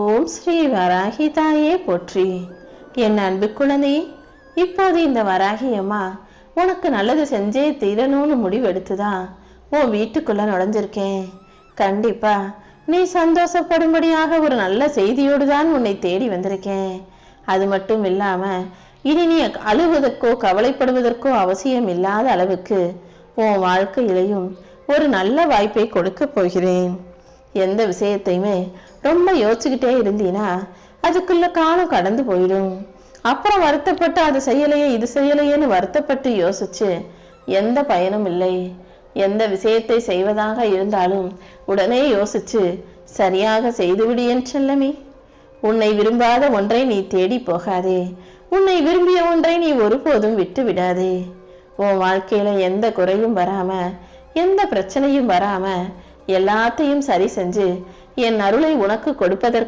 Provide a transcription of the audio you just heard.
ஓம் ஸ்ரீ வராகி தாயே போற்றி. என் அன்பு குழந்தை, இப்போது இந்த வராகி அம்மா உனக்கு நல்லது செஞ்சே தீரணும்னு முடிவெடுத்துதான் உன் வீட்டுக்குள்ள நுழைஞ்சிருக்கேன். கண்டிப்பா நீ சந்தோஷப்படும்படியாக ஒரு நல்ல செய்தியோடு தான் உன்னை தேடி வந்திருக்கேன். அது மட்டும் இல்லாம இனி நீ அழுவதற்கோ கவலைப்படுவதற்கோ அவசியம் இல்லாத அளவுக்கு உன் வாழ்க்கையிலையும் ஒரு நல்ல வாய்ப்பை கொடுக்க போகிறேன். எந்த விஷயத்தையுமே ரொம்ப யோசிச்சுக்கிட்டே இருந்தீனா அதுக்குள்ள காலம் கடந்து போயிடும். அப்புறம் வருத்தப்பட்டு அது செய்யலையே இது செய்யலையேன்னு வருத்தப்பட்டு யோசிச்சு எந்த பயனும் இல்லை. எந்த விஷயத்தை செய்வதாக இருந்தாலும் உடனே யோசிச்சு சரியாக செய்துவிடு என் செல்லமே. உன்னை விரும்பாத ஒன்றை நீ தேடி போகாதே. உன்னை விரும்பிய ஒன்றை நீ ஒருபோதும் விட்டு விடாதே. உன் வாழ்க்கையில எந்த குறையும் வராம எந்த பிரச்சனையும் வராம எல்லாத்தையும் சரி செஞ்சு என் அருளை உனக்கு கொடுப்பதற்கு